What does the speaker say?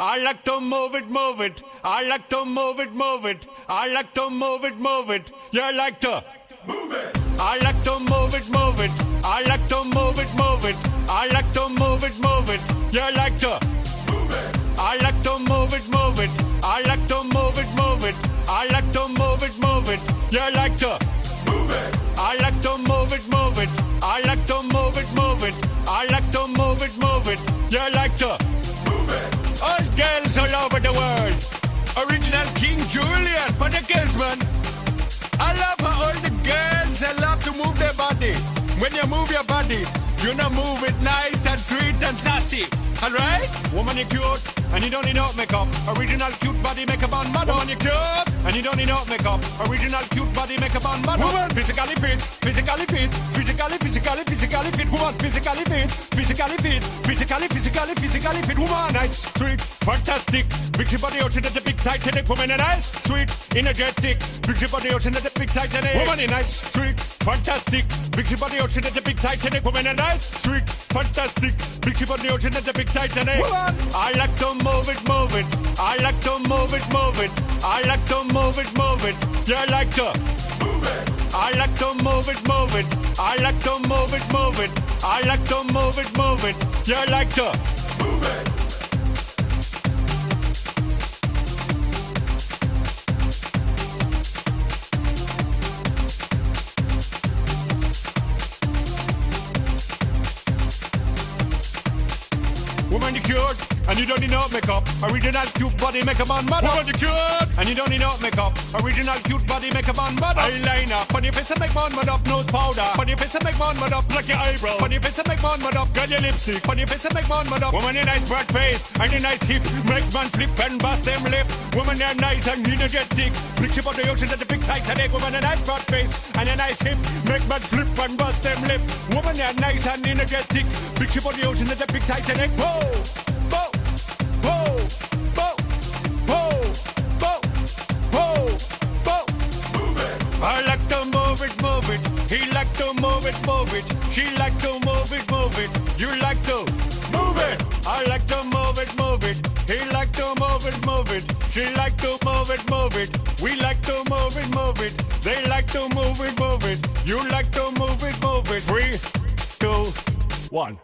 I like to move it, move it. I like to move it, move it. I like to move it, move it. You like to move it. I like to move it, move it. I like to move it, move it. I like to move it, move it. You like to move it. I like to move it, move it. I like to move it, move it. I like to move it, move it. You like to move it. I like to move it, move it. I like to move it, move it. I like to move it, move it. You like to move it. All girls all over the world. Original King Julian for the girls, man. I love how all the girls they love to move their body. When you move your body, you know move it nice and sweet and sassy. Alright? Woman, you cute, and you don't need no makeup. Original cute body makeup on model. Woman, you cute, and you don't need no makeup. Original cute body makeup on model. Woman, physically fit, physically fit, physically fit. Woman, physically fit, physically fit. Woman, nice, sweet, fantastic. Big body ocean at the big Titanic. Woman, nice, sweet, energetic. Big body ocean at the big Titanic. Woman, nice, sweet, fantastic. Big body ocean at the big Titanic. Woman, nice, sweet, fantastic. Big body ocean at the big Titanic. Woman, I like to move it, move it. I like to move it, move it. I like to move it, move it. You like to move it. I like to move it, move it. I like to move it, move it. I like to move it, move it. You like to move it. Woman, you cute, and you don't need no makeup. Original cute body makeup on model. Woman, you cute, and you don't need no makeup. Original cute body makeup on model. Eyeliner, on your face and make man mud up. Nose powder, on your face and make man mud up. Like your eyebrow, on your face and make man mud up. Girl, your lipstick, on your face and make man mud up. Woman, you nice broad face, and you nice hip. Make man flip and bust them lip. Woman, you're nice and energetic. Big ship on the ocean at the big Titanic. Woman, a nice broad face, and a nice hip. Make man flip and bust them lip. Woman, you're nice and energetic. Big ship on the ocean at the big Titanic. Whoa! I like to move it, move it. He like to move it, move it. She like to move it, move it. You like to move it. I like to move it, move it. He like to move it, move it. She like to move it, move it. We like to move it, move it. They like to move it, move it. You like to move it, move it. 3, 2, 1.